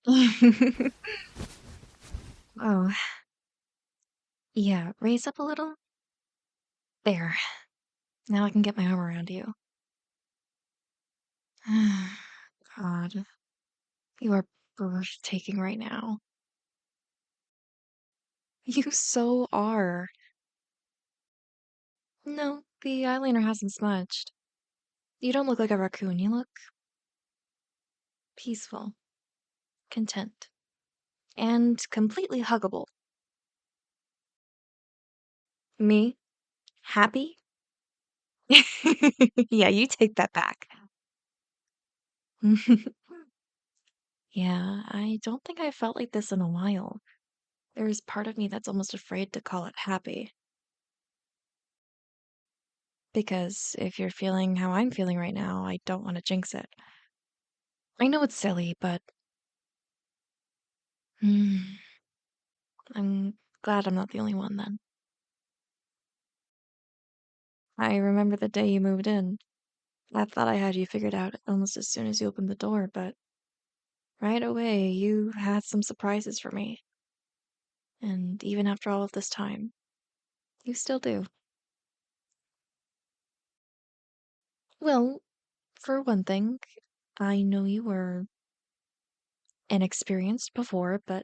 Oh, yeah, raise up a little. There. Now I can get my arm around you. God, you are breathtaking right now. You so are. No, the eyeliner hasn't smudged. You don't look like a raccoon. You look peaceful, content, and completely huggable. Me? Happy? Yeah, you take that back. Yeah, I don't think I've felt like this in a while. There's part of me that's almost afraid to call it happy. Because if you're feeling how I'm feeling right now, I don't want to jinx it. I know it's silly, but mm, I'm glad I'm not the only one then. I remember the day you moved in. I thought I had you figured out almost as soon as you opened the door, but right away you had some surprises for me. And even after all of this time, you still do. Well, for one thing, I know you were inexperienced before, but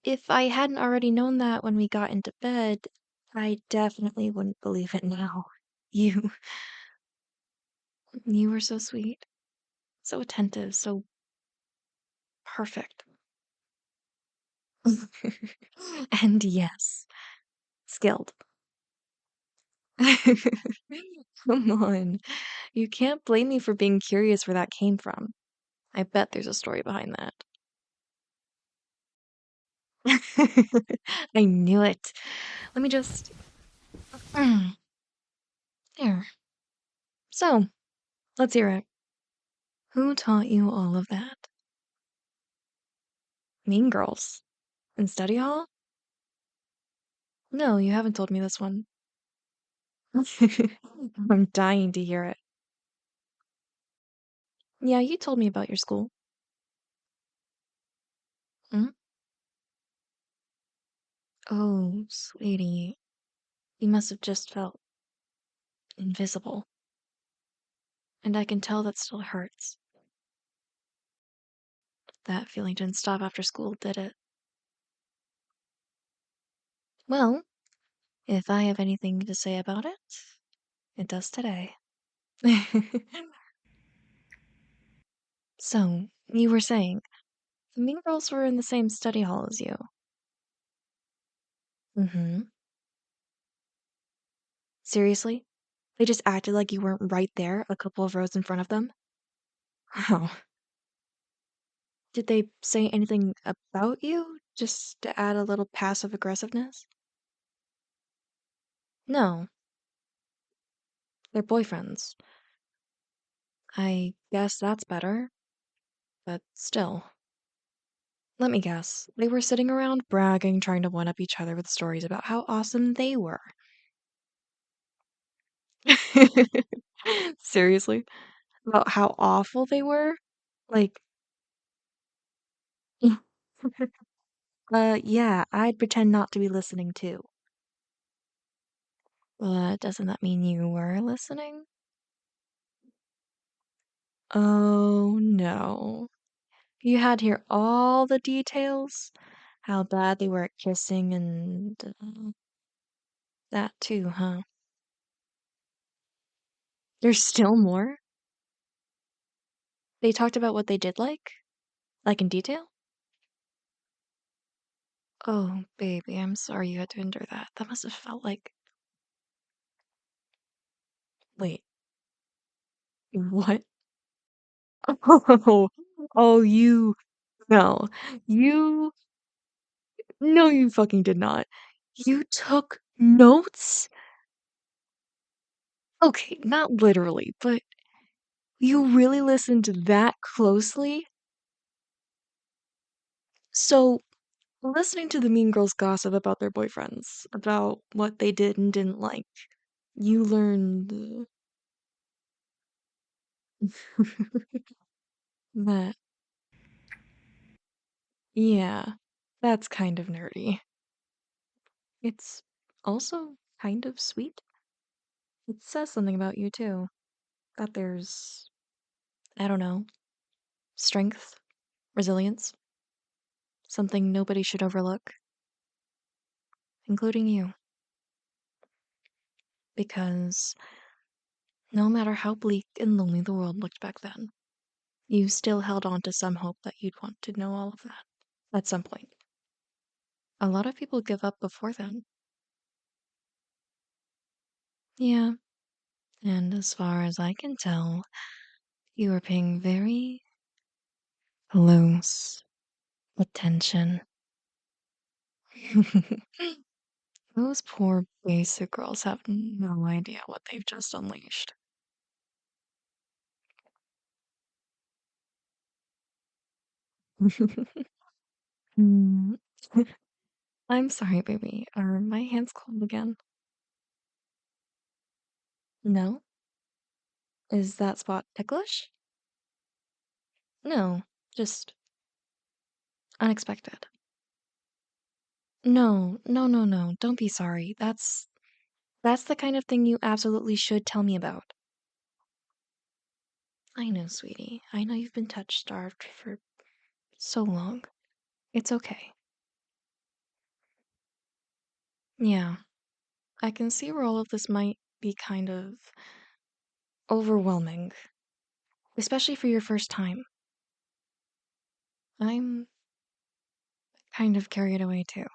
if I hadn't already known that when we got into bed, I definitely wouldn't believe it now. You, you were so sweet, so attentive, so perfect. And yes, skilled. Come on. You can't blame me for being curious where that came from. I bet there's a story behind that. I knew it. Let me just. There. So, let's hear it. Who taught you all of that? Mean Girls. In study hall? No, you haven't told me this one. I'm dying to hear it. Yeah, you told me about your school. Hmm? Oh, sweetie. You must have just felt invisible. And I can tell that still hurts. That feeling didn't stop after school, did it? Well, if I have anything to say about it, it does today. So, you were saying, the Mean Girls were in the same study hall as you. Mm-hmm. Seriously? They just acted like you weren't right there, a couple of rows in front of them? Oh. Did they say anything about you? Just to add a little passive aggressiveness? No, they're boyfriends. I guess that's better, but still. Let me guess. They were sitting around bragging, trying to one up each other with stories about how awesome they were. Seriously? About how awful they were? Like, yeah, I'd pretend not to be listening too. But doesn't that mean you were listening? Oh no. You had to hear all the details? How bad they were at kissing and that too, huh? There's still more? They talked about what they did like? Like in detail? Oh, baby, I'm sorry you had to endure that. That must have felt like. Wait, what? Oh, oh, you. No. You. No, you fucking did not. You took notes? Okay, not literally, but you really listened that closely? So, listening to the Mean Girls gossip about their boyfriends, about what they did and didn't like, you learned that. Yeah, that's kind of nerdy. It's also kind of sweet. It says something about you too. That there's, I don't know, strength, resilience, something nobody should overlook, including you. Because no matter how bleak and lonely the world looked back then, you still held on to some hope that you'd want to know all of that at some point. A lot of people give up before then. Yeah, and as far as I can tell, you are paying very close attention. Those poor basic girls have no idea what they've just unleashed. Mm. I'm sorry, baby. Are my hands cold again? No? Is that spot ticklish? No, just unexpected. No, no, no, no. Don't be sorry. That's the kind of thing you absolutely should tell me about. I know, sweetie. I know you've been touch starved for so long. It's okay. Yeah, I can see where all of this might be kind of overwhelming, especially for your first time. I'm kind of carried away too.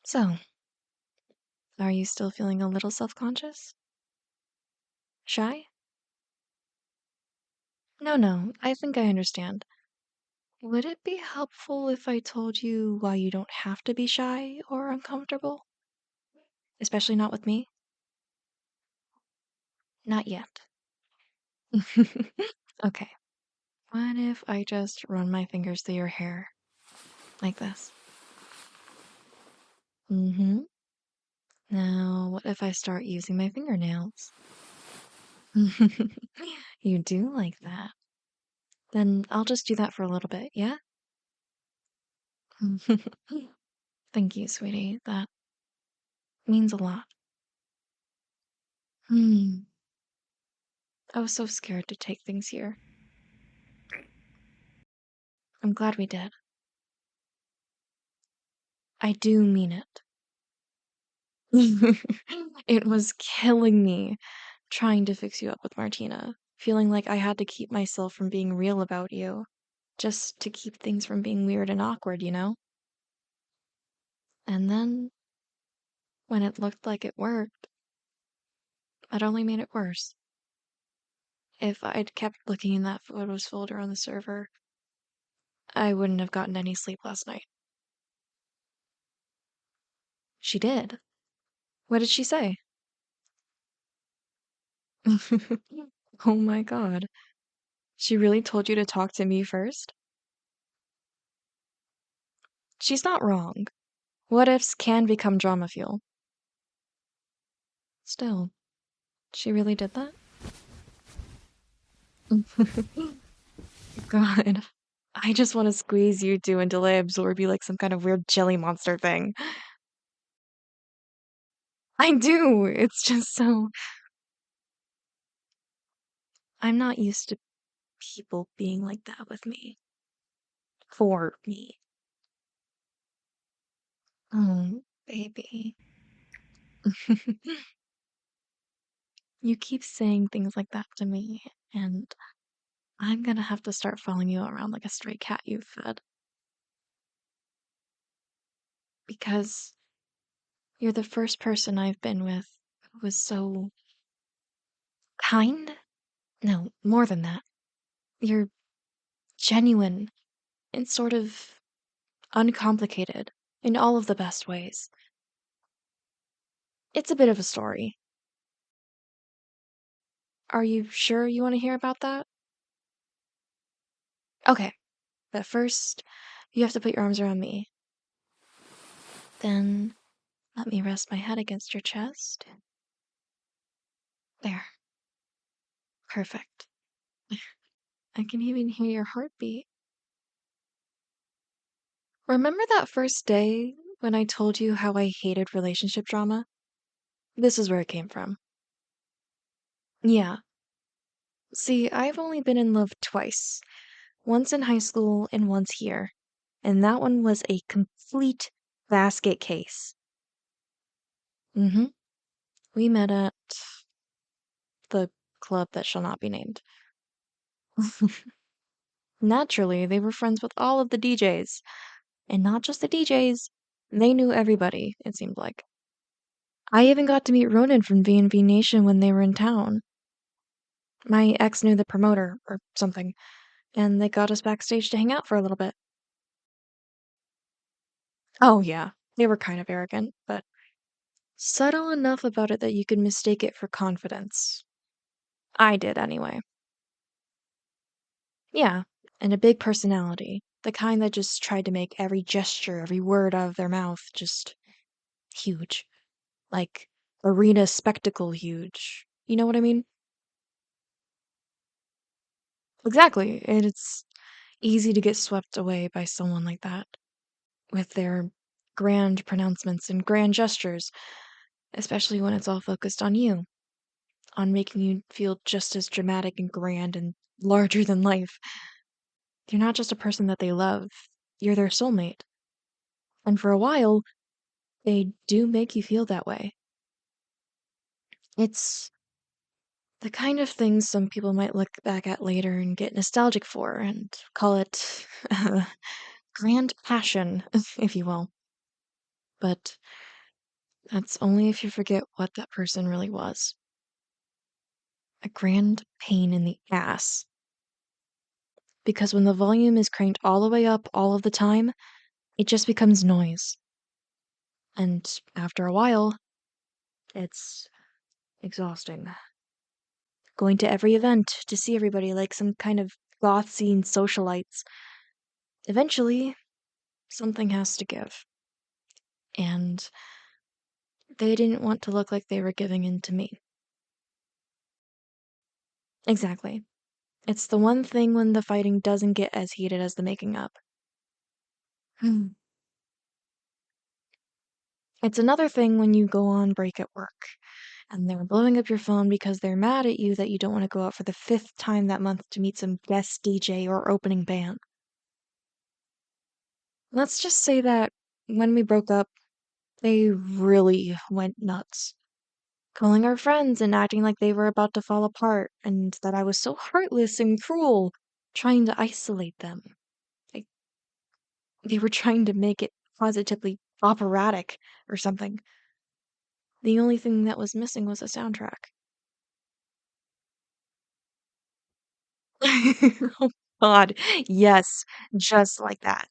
So, are you still feeling a little self-conscious? Shy? No, no, I think I understand. Would it be helpful if I told you why you don't have to be shy or uncomfortable? Especially not with me? Not yet. Okay. What if I just run my fingers through your hair? Like this. Mm-hmm. Now, what if I start using my fingernails? You do like that. Then I'll just do that for a little bit, yeah? Thank you, sweetie. That means a lot. Hmm. I was so scared to take things here. I'm glad we did. I do mean it. It was killing me trying to fix you up with Martina, feeling like I had to keep myself from being real about you, just to keep things from being weird and awkward, you know? And then, when it looked like it worked, it only made it worse. If I'd kept looking in that photos folder on the server, I wouldn't have gotten any sleep last night. She did. What did she say? Oh my god. She really told you to talk to me first? She's not wrong. What ifs can become drama fuel. Still, she really did that? God. I just want to squeeze you two until I absorb you like some kind of weird jelly monster thing. I do. It's just so. I'm not used to people being like that with me. For me. Oh, baby. You keep saying things like that to me, and I'm gonna have to start following you around like a stray cat you've fed. Because you're the first person I've been with who was so kind? No, more than that. You're genuine and sort of uncomplicated in all of the best ways. It's a bit of a story. Are you sure you want to hear about that? Okay, but first, you have to put your arms around me. Then let me rest my head against your chest. There. Perfect. I can even hear your heartbeat. Remember that first day when I told you how I hated relationship drama? This is where it came from. Yeah. See, I've only been in love twice. Once in high school and once here. And that one was a complete basket case. Mm-hmm. We met at the club that shall not be named. Naturally, they were friends with all of the DJs. And not just the DJs, they knew everybody, it seemed like. I even got to meet Ronan from V&V Nation when they were in town. My ex knew the promoter, or something, and they got us backstage to hang out for a little bit. Oh, yeah, they were kind of arrogant, but subtle enough about it that you could mistake it for confidence. I did, anyway. Yeah, and a big personality. The kind that just tried to make every gesture, every word out of their mouth just huge. Like arena spectacle huge. You know what I mean? Exactly. And it's easy to get swept away by someone like that with their grand pronouncements and grand gestures, especially when it's all focused on you, on making you feel just as dramatic and grand and larger than life. You're not just a person that they love, you're their soulmate. And for a while, they do make you feel that way. It's the kind of thing some people might look back at later and get nostalgic for and call it grand passion, if you will. But that's only if you forget what that person really was. A grand pain in the ass. Because when the volume is cranked all the way up all of the time, it just becomes noise. And after a while, it's exhausting. Going to every event to see everybody like some kind of goth scene socialites. Eventually, something has to give. And they didn't want to look like they were giving in to me. Exactly. It's the one thing when the fighting doesn't get as heated as the making up. Hmm. It's another thing when you go on break at work and they're blowing up your phone because they're mad at you that you don't want to go out for the 5th time that month to meet some guest DJ or opening band. Let's just say that when we broke up, they really went nuts. Calling our friends and acting like they were about to fall apart and that I was so heartless and cruel, trying to isolate them. Like, they were trying to make it positively operatic or something. The only thing that was missing was a soundtrack. Oh God, yes, just like that.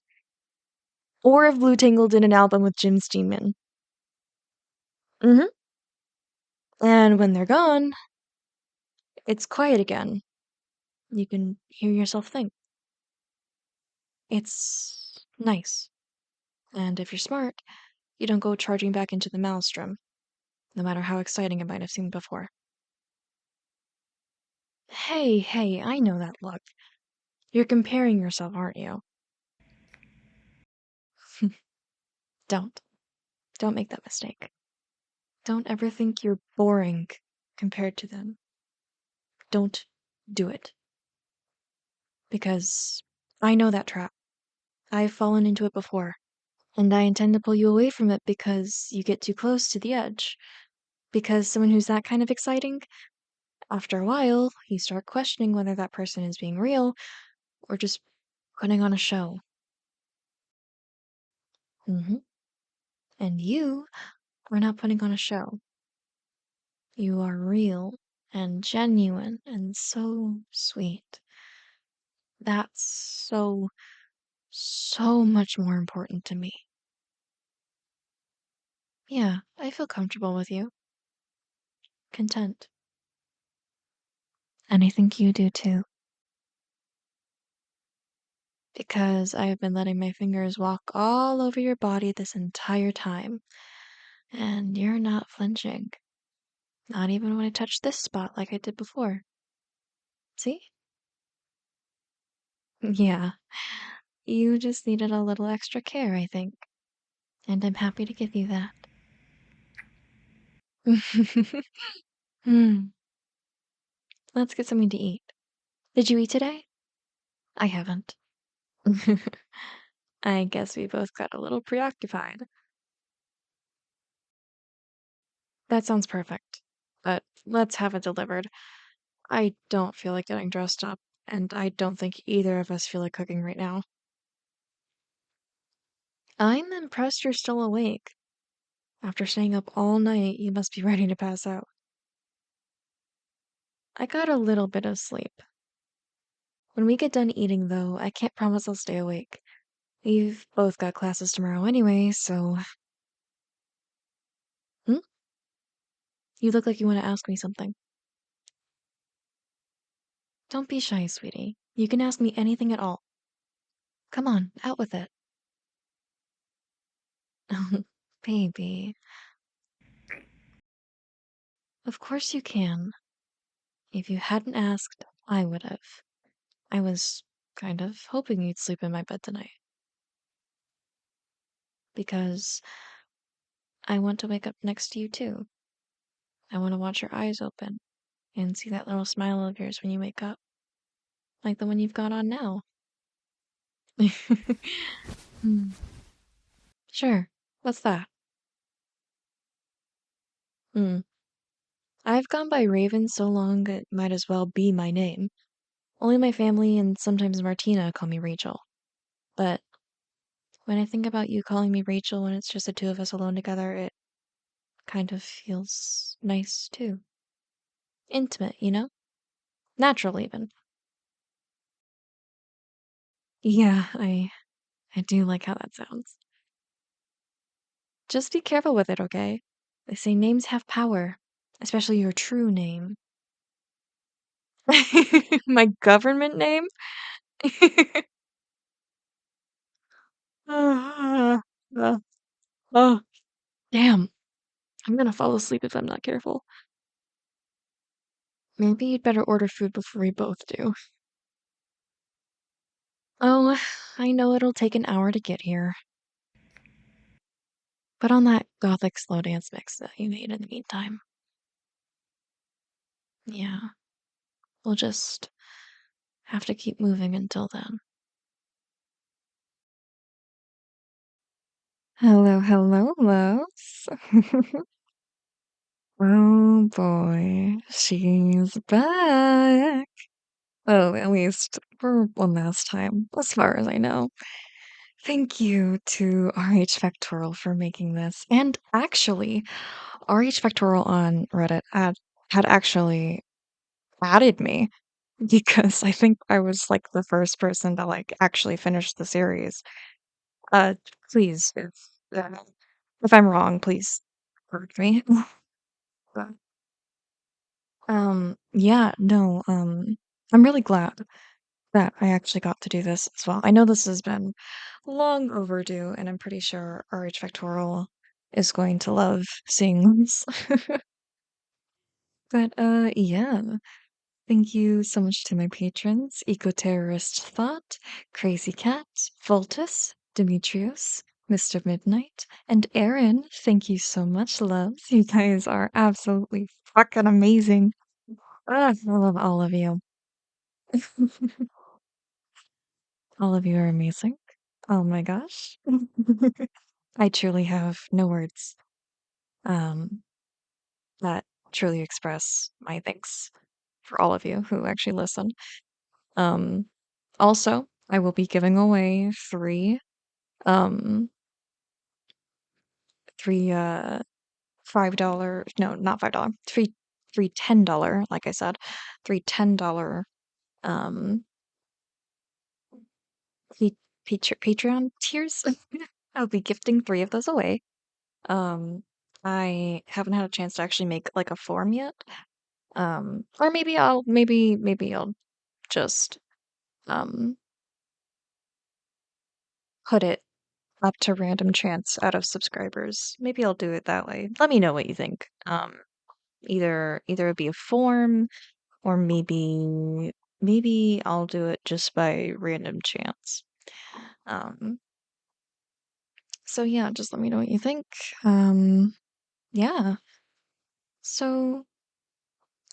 Or if Blue Tangle did an album with Jim Steinman. Hmm. And when they're gone, it's quiet again. You can hear yourself think. It's nice. And if you're smart, you don't go charging back into the maelstrom, no matter how exciting it might have seemed before. Hey, I know that look. You're comparing yourself, aren't you? Don't. Don't make that mistake. Don't ever think you're boring compared to them. Don't do it. Because I know that trap. I've fallen into it before. And I intend to pull you away from it because you get too close to the edge. Because someone who's that kind of exciting, after a while, you start questioning whether that person is being real or just putting on a show. Hmm. And you are not putting on a show. You are real and genuine and so sweet. That's so much more important to me. Yeah, I feel comfortable with you. Content. And I think you do too. Because I have been letting my fingers walk all over your body this entire time. And you're not flinching. Not even when I touch this spot like I did before. See? Yeah. You just needed a little extra care, I think. And I'm happy to give you that. Hmm. Let's get something to eat. Did you eat today? I haven't. I guess we both got a little preoccupied. That sounds perfect. But let's have it delivered. I don't feel like getting dressed up, and I don't think either of us feel like cooking right now. I'm impressed you're still awake. After staying up all night, you must be ready to pass out. I got a little bit of sleep. When we get done eating, though, I can't promise I'll stay awake. We've both got classes tomorrow anyway, so. Hmm? You look like you want to ask me something. Don't be shy, sweetie. You can ask me anything at all. Come on, out with it. Baby. Of course you can. If you hadn't asked, I would have. I was kind of hoping you'd sleep in my bed tonight. Because I want to wake up next to you too. I want to watch your eyes open and see that little smile of yours when you wake up, like the one you've got on now. Hmm. Sure. What's that? Hmm. I've gone by Raven so long it might as well be my name. Only my family and sometimes Martina call me Rachel. But when I think about you calling me Rachel when it's just the two of us alone together, it kind of feels nice too. Intimate, you know? Natural even. Yeah, I do like how that sounds. Just be careful with it, okay? They say names have power, especially your true name. My government name? Ah, ah, oh, damn. I'm gonna fall asleep if I'm not careful. Maybe you'd better order food before we both do. Oh, I know it'll take an hour to get here. Put on that gothic slow dance mix that you made in the meantime. Yeah, we'll just have to keep moving until then. Hello, hello, loves. Oh boy, she's back. Oh, at least for one last time, as far as I know. Thank you to RHfactoral for making this. And actually, RHfactoral on Reddit had actually added me because I think I was like the first person to like actually finish the series. Uh, please, uh, if I'm wrong, please correct me. But, yeah, no, I'm really glad that I actually got to do this as well. I know this has been long overdue, and I'm pretty sure RH Factorial is going to love seeing this. But yeah, thank you so much to my patrons, Eco-Terrorist Thought, Crazy Cat, Voltus, Demetrius, Mr. Midnight, and Aaron. Thank you so much, loves. You guys are absolutely fucking amazing. Ah, I love all of you. All of you are amazing. Oh my gosh. I truly have no words um, that truly express my thanks for all of you who actually listen. Um, Also, I will be giving away um, three $5, no, not $5, three $10, like I said, three $10 um Patreon tiers. I'll be gifting three of those away. Um, I haven't had a chance to actually make like a form yet. Or maybe I'll just um put it up to random chance out of subscribers. Maybe I'll do it that way. Let me know what you think. Either it'd be a form or maybe I'll do it just by random chance. Um, so yeah, just let me know what you think. Um, yeah. So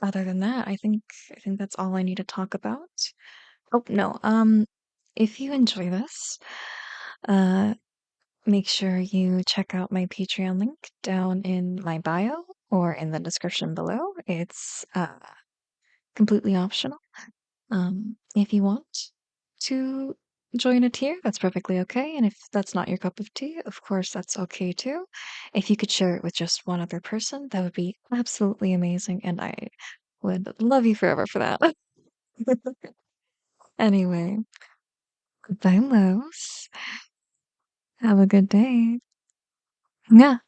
other than that, I think that's all I need to talk about. Oh, no. If you enjoy this, uh, make sure you check out my Patreon link down in my bio or in the description below. It's completely optional. If you want to join a tier, that's perfectly okay. And if that's not your cup of tea, of course, that's okay too. If you could share it with just one other person, that would be absolutely amazing. And I would love you forever for that. Anyway, goodbye, loves. Have a good day. Yeah.